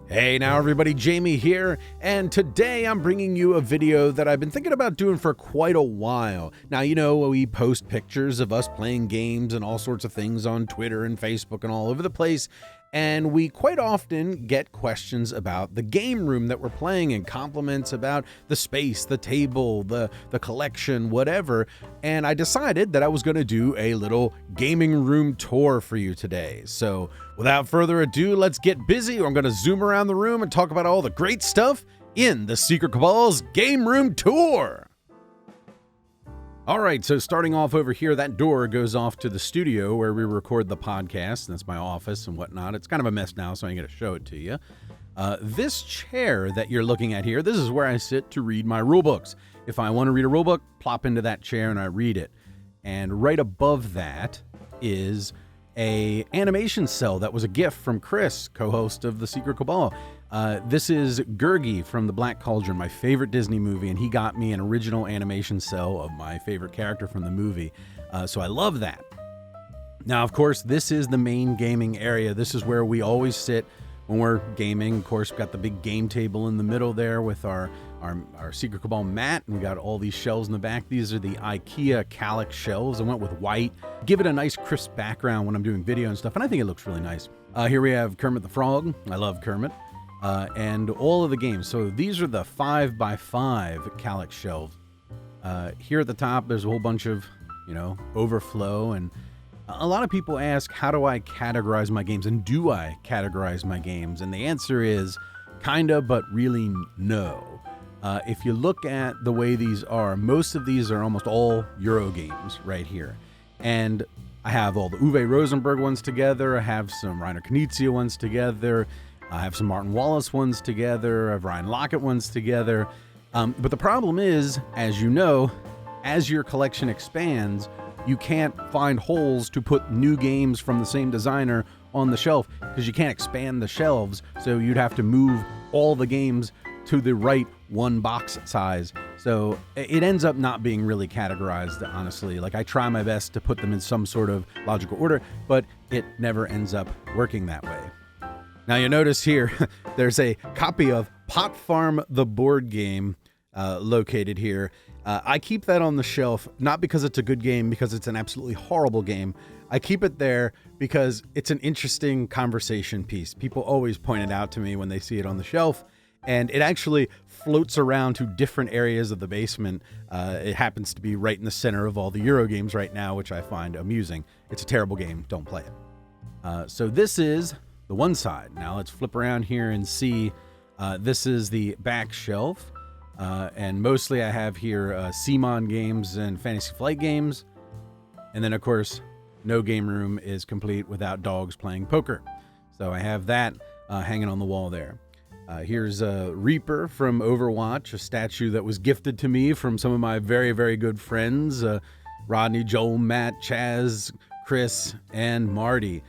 Hey now everybody, Jamie here, and today I'm bringing you a video that I've been thinking about doing for quite a while. Now, you know, we post pictures of us playing games and all sorts of things on Twitter and Facebook and all over the place, and we quite often get questions about the game room that we're playing and compliments about the space, the table, the collection, whatever, and I decided that I was going to do a little gaming room tour for you today. So without further ado, let's get busy. I'm going to zoom around the room and talk about all the great stuff in the Secret Cabal's Game Room Tour. All right, so starting off over here, that door goes off to the studio where we record the podcast. That's my office and whatnot. It's kind of a mess now, so I'm going to show it to you. This chair that you're looking at here, this is where I sit to read my rule books. If I want to read a rule book, plop into that chair and I read it. And right above that is a animation cell that was a gift from Chris, co-host of the Secret Cabal. This is Gurgi from The Black Cauldron, my favorite Disney movie, and he got me an original animation cell of my favorite character from the movie. So I love that. Now, of course, this is the main gaming area. This is where we always sit when we're gaming. Of course, we've got the big game table in the middle there with our Secret Cabal mat, and we got all these shelves in the back. These are the IKEA Kallax shelves. I went with white, give it a nice crisp background when I'm doing video and stuff, and I think it looks really nice. Here we have Kermit the Frog. I love Kermit. And all of the games. So these are the 5x5 Kallax shelves. Here at the top, there's a whole bunch of, overflow. And a lot of people ask, how do I categorize my games? And do I categorize my games? And the answer is kinda, but really no. If you look at the way these are, most of these are almost all Euro games right here. And I have all the Uwe Rosenberg ones together. I have some Reiner Knizia ones together. I have some Martin Wallace ones together. I have Ryan Lockett ones together. But the problem is, as you know, as your collection expands, you can't find holes to put new games from the same designer on the shelf because you can't expand the shelves. So you'd have to move all the games to the right one box size. So it ends up not being really categorized, honestly. Like, I try my best to put them in some sort of logical order, but it never ends up working that way. Now you notice here, there's a copy of Pot Farm the board game located here. I keep that on the shelf, not because it's a good game, because it's an absolutely horrible game. I keep it there because it's an interesting conversation piece. People always point it out to me when they see it on the shelf, and it actually floats around to different areas of the basement. It happens to be right in the center of all the Euro games right now, which I find amusing. It's a terrible game. Don't play it. So this is the one side. Now let's flip around here and see. This is the back shelf. And mostly I have here CMON games and Fantasy Flight games. And then, of course, no game room is complete without dogs playing poker. So I have that hanging on the wall there. Here's Reaper from Overwatch, a statue that was gifted to me from some of my very, very good friends, Rodney, Joel, Matt, Chaz, Chris, and Marty.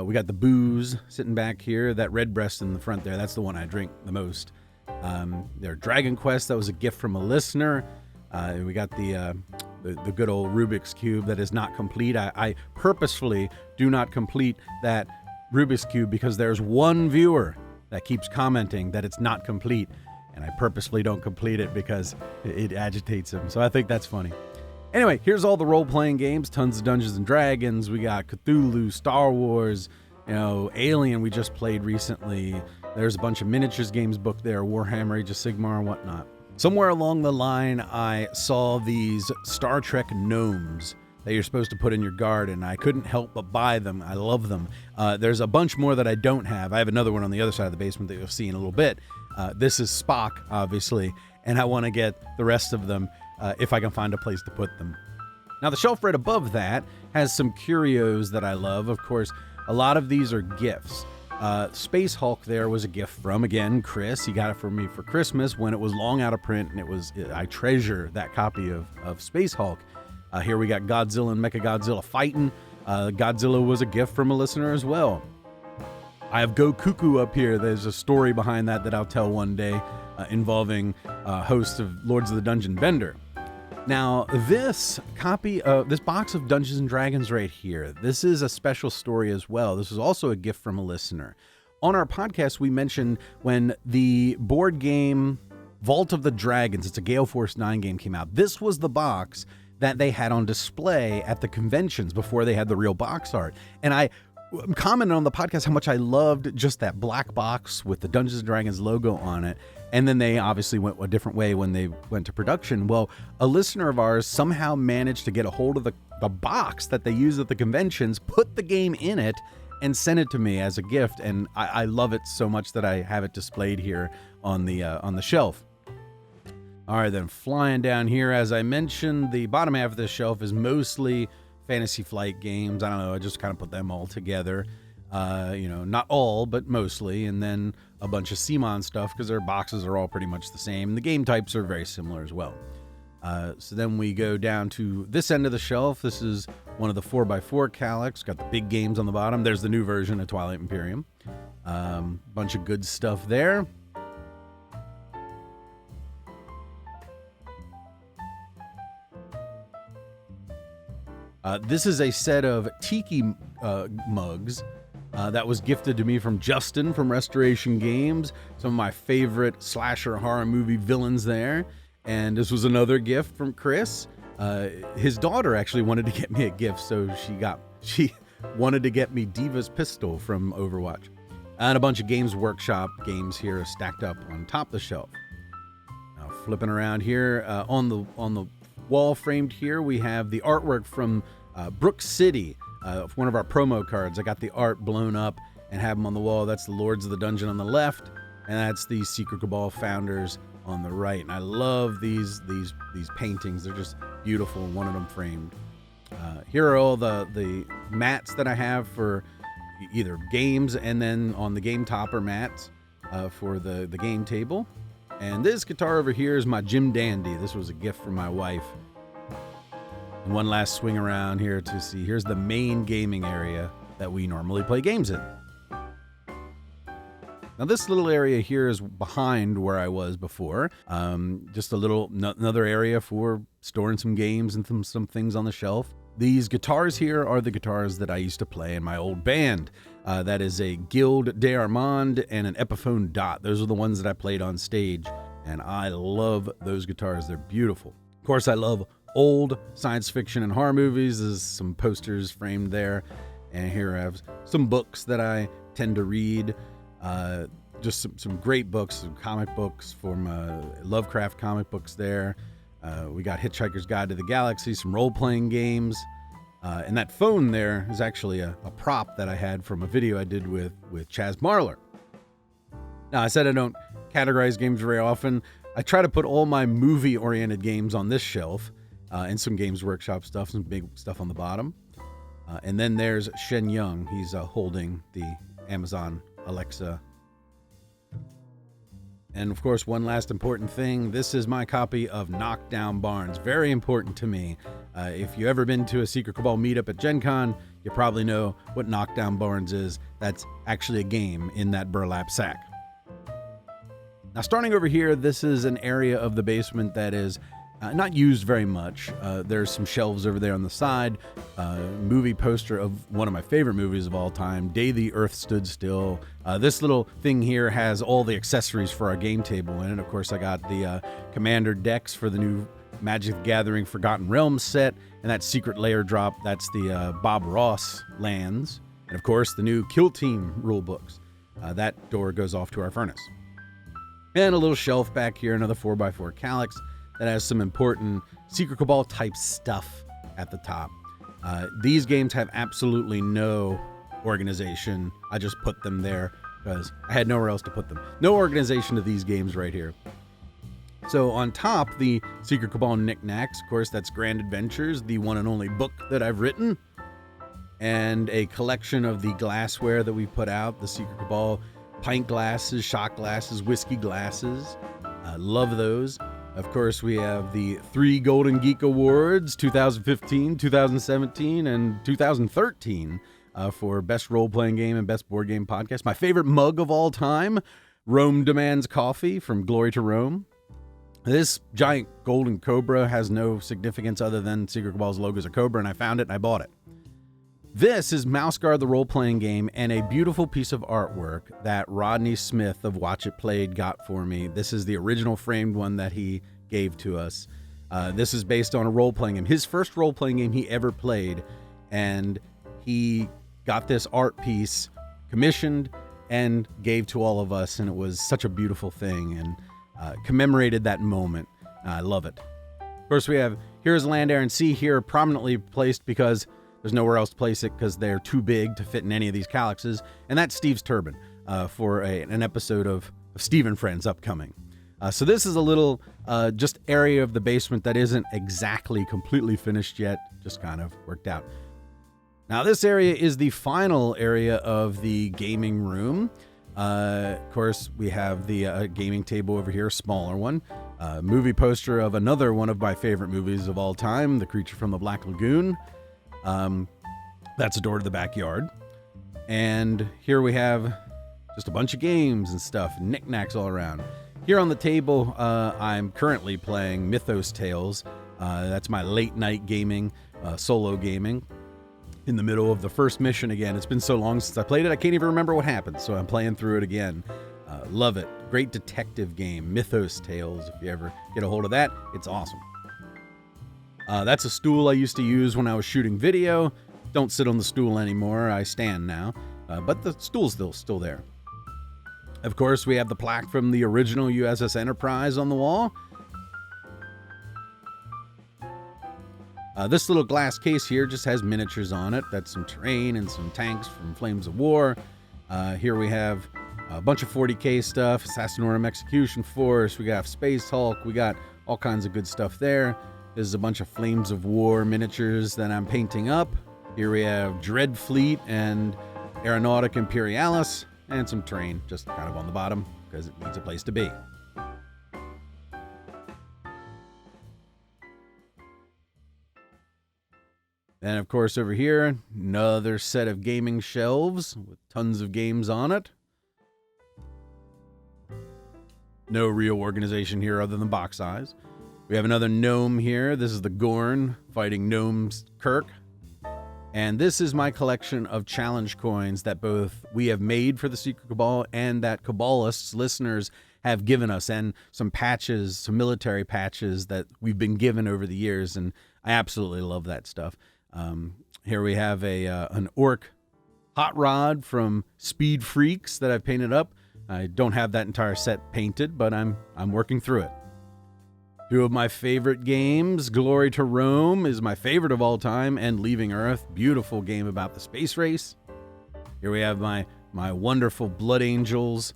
We got the booze sitting back here, that red breast in the front there. That's the one I drink the most. Their Dragon Quest, that was a gift from a listener. We got the good old Rubik's Cube that is not complete. I purposefully do not complete that Rubik's Cube because there's one viewer that keeps commenting that it's not complete. And I purposefully don't complete it because it agitates him. So I think that's funny. Anyway, here's all the role-playing games, tons of Dungeons & Dragons. We got Cthulhu, Star Wars, Alien we just played recently. There's a bunch of miniatures games booked there, Warhammer, Age of Sigmar, and whatnot. Somewhere along the line, I saw these Star Trek gnomes that you're supposed to put in your garden. I couldn't help but buy them. I love them. There's a bunch more that I don't have. I have another one on the other side of the basement that you'll see in a little bit. This is Spock, obviously, and I want to get the rest of them if I can find a place to put them. Now, the shelf right above that has some curios that I love. Of course, a lot of these are gifts. Space Hulk there was a gift from, again, Chris. He got it for me for Christmas when it was long out of print, and I treasure that copy of Space Hulk. Here we got Godzilla and Mechagodzilla fighting. Godzilla was a gift from a listener as well. I have Go Cuckoo up here. There's a story behind that I'll tell one day involving hosts of Lords of the Dungeon Bender. Now, this box of Dungeons & Dragons right here, this is a special story as well. This is also a gift from a listener. on our podcast, we mentioned when the board game Vault of the Dragons, it's a Gale Force 9 game, came out. This was the box that they had on display at the conventions before they had the real box art. And I commented on the podcast how much I loved just that black box with the Dungeons & Dragons logo on it. And then they obviously went a different way when they went to production. Well, a listener of ours somehow managed to get a hold of the box that they used at the conventions, put the game in it, and sent it to me as a gift. And I love it so much that I have it displayed here on the shelf. All right, then flying down here, as I mentioned, the bottom half of this shelf is mostly Fantasy Flight games. I don't know, I just kind of put them all together. Not all, but mostly. And then a bunch of CMON stuff because their boxes are all pretty much the same. The game types are very similar as well. So then we go down to this end of the shelf. This is one of the 4x4 Calyx. Got the big games on the bottom. There's the new version of Twilight Imperium. Bunch of good stuff there. This is a set of tiki mugs that was gifted to me from Justin from Restoration Games. Some of my favorite slasher horror movie villains there. And this was another gift from Chris. His daughter actually wanted to get me a gift, so she wanted to get me Diva's Pistol from Overwatch. And a bunch of Games Workshop games here stacked up on top of the shelf. Now flipping around here, on the wall framed here, we have the artwork from Brook City, one of our promo cards. I got the art blown up and have them on the wall. That's the Lords of the Dungeon on the left, and that's the Secret Cabal founders on the right. And I love these paintings. They're just beautiful. One of them framed. Here are all the mats that I have for either games, and then on the game topper mats for the game table. And this guitar over here is my Jim Dandy. This was a gift from my wife. And one last swing around here to see. Here's the main gaming area that we normally play games in. Now this little area here is behind where I was before. Just another area for storing some games and some things on the shelf. These guitars here are the guitars that I used to play in my old band. That is a Guild de Armand and an Epiphone Dot. Those are the ones that I played on stage, and I love those guitars. They're beautiful. Of course, I love old science fiction and horror movies. There's some posters framed there, and here I have some books that I tend to read. Just some great books, some comic books from Lovecraft comic books there. We got Hitchhiker's Guide to the Galaxy, some role-playing games. And that phone there is actually a prop that I had from a video I did with Chaz Marler. Now, I said I don't categorize games very often. I try to put all my movie-oriented games on this shelf, and some Games Workshop stuff, some big stuff on the bottom. And then there's Shen Young. He's holding the Amazon Alexa. And of course, one last important thing, this is my copy of Knockdown Barns. Very important to me. If you've ever been to a Secret Cabal meetup at Gen Con, you probably know what Knockdown Barns is. That's actually a game in that burlap sack. Now, starting over here, this is an area of the basement that is not used very much. There's some shelves over there on the side. Movie poster of one of my favorite movies of all time, Day the Earth Stood Still. This little thing here has all the accessories for our game table in it. Of course, I got the Commander decks for the new Magic the Gathering Forgotten Realms set, and that Secret Lair drop, that's the Bob Ross lands. And of course, the new Kill Team rule books. That door goes off to our furnace. And a little shelf back here, another 4x4 Calyx that has some important Secret Cabal type stuff at the top. These games have absolutely no organization. I just put them there because I had nowhere else to put them. No organization to these games right here. So on top, the Secret Cabal knick-knacks. Of course, that's Grand Adventures, the one and only book that I've written. And a collection of the glassware that we put out, the Secret Cabal pint glasses, shot glasses, whiskey glasses. Love those. Of course, we have the 3 Golden Geek Awards, 2015, 2017, and 2013 for Best Role-Playing Game and Best Board Game Podcast. My favorite mug of all time, Rome Demands Coffee from Glory to Rome. This giant golden cobra has no significance other than Secret Cabal's logo is a cobra, and I found it and I bought it. This is Mouse Guard, the role-playing game, and a beautiful piece of artwork that Rodney Smith of Watch It Played got for me. This is the original framed one that he gave to us. This is based on a role-playing game, his first role-playing game he ever played, and he got this art piece commissioned and gave to all of us, and it was such a beautiful thing, and commemorated that moment. I love it. Of course, we have Here's Land, Air, and Sea here prominently placed because there's nowhere else to place it because they're too big to fit in any of these calyxes. And that's Steve's turban for an episode of Steve and Friends upcoming. So this is a little just area of the basement that isn't exactly completely finished yet, just kind of worked out. Now this area is the final area of the gaming room. Of course, we have the gaming table over here, a smaller one. Movie poster of another one of my favorite movies of all time, The Creature from the Black Lagoon. That's a door to the backyard. And here we have just a bunch of games and stuff, knick-knacks all around. Here on the table, I'm currently playing Mythos Tales. That's my late night gaming, solo gaming. In the middle of the first mission again. It's been so long since I played it, I can't even remember what happened, so I'm playing through it again. Love it. Great detective game, Mythos Tales. If you ever get a hold of that, it's awesome. That's a stool I used to use when I was shooting video. Don't sit on the stool anymore. I stand now. But the stool's still there. Of course, we have the plaque from the original USS Enterprise on the wall. This little glass case here just has miniatures on it. That's some terrain and some tanks from Flames of War. Here we have a bunch of 40K stuff, Assassinorum Execution Force. We got Space Hulk. We got all kinds of good stuff there. This is a bunch of Flames of War miniatures that I'm painting up. Here we have Dread Fleet and Aeronautica Imperialis, and some terrain just kind of on the bottom because it needs a place to be. And of course over here, another set of gaming shelves with tons of games on it. No real organization here other than box size. We have another gnome here. This is the Gorn fighting Gnome's Kirk. And this is my collection of challenge coins that both we have made for the Secret Cabal and that Cabalists, listeners, have given us, and some patches, some military patches that we've been given over the years, and I absolutely love that stuff. Here we have an orc hot rod from Speed Freaks that I've painted up. I don't have that entire set painted, but I'm working through it. Two of my favorite games, Glory to Rome is my favorite of all time, and Leaving Earth, beautiful game about the space race. Here we have my wonderful Blood Angels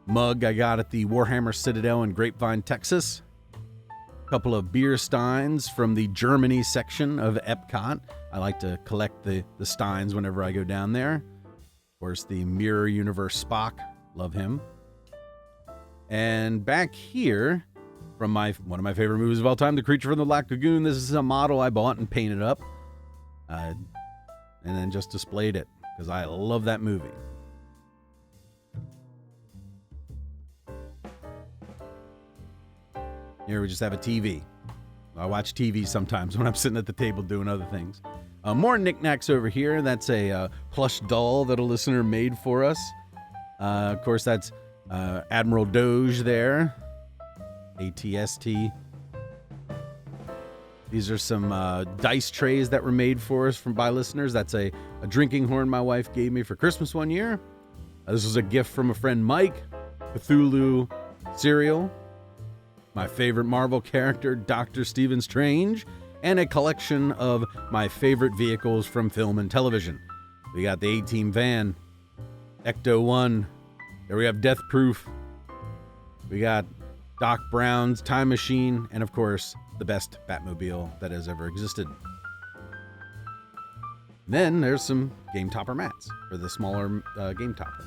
mug I got at the Warhammer Citadel in Grapevine, Texas. A couple of beer steins from the Germany section of Epcot. I like to collect the steins whenever I go down there. Of course, the Mirror Universe Spock, love him. And back here, from one of my favorite movies of all time, The Creature from the Black Lagoon. This is a model I bought and painted up, and then just displayed it because I love that movie. Here we just have a TV. I watch TV sometimes when I'm sitting at the table doing other things. More knickknacks over here. That's a plush doll that a listener made for us. Of course, that's Admiral Doge there. ATST. These are some dice trays that were made for us by listeners. That's a drinking horn my wife gave me for Christmas one year. This was a gift from a friend, Mike. Cthulhu cereal. My favorite Marvel character, Dr. Stephen Strange. And a collection of my favorite vehicles from film and television. We got the A-Team van. Ecto-1. There we have Death Proof. We got Doc Brown's Time Machine, and of course, the best Batmobile that has ever existed. Then there's some Game Topper mats for the smaller Game Topper.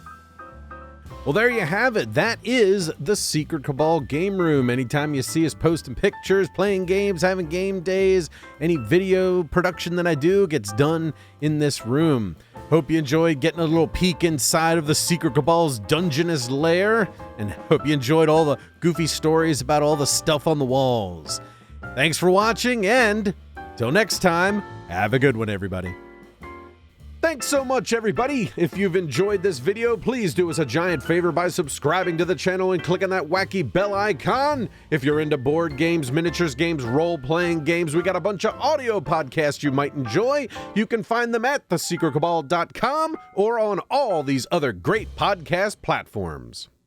Well, there you have it. That is the Secret Cabal Game Room. Anytime you see us posting pictures, playing games, having game days, any video production that I do gets done in this room. Hope you enjoyed getting a little peek inside of the Secret Cabal's dungeonous lair, and hope you enjoyed all the goofy stories about all the stuff on the walls. Thanks for watching, and till next time, have a good one, everybody. Thanks so much, everybody. If you've enjoyed this video, please do us a giant favor by subscribing to the channel and clicking that wacky bell icon. If you're into board games, miniatures games, role-playing games, we got a bunch of audio podcasts you might enjoy. You can find them at thesecretcabal.com or on all these other great podcast platforms.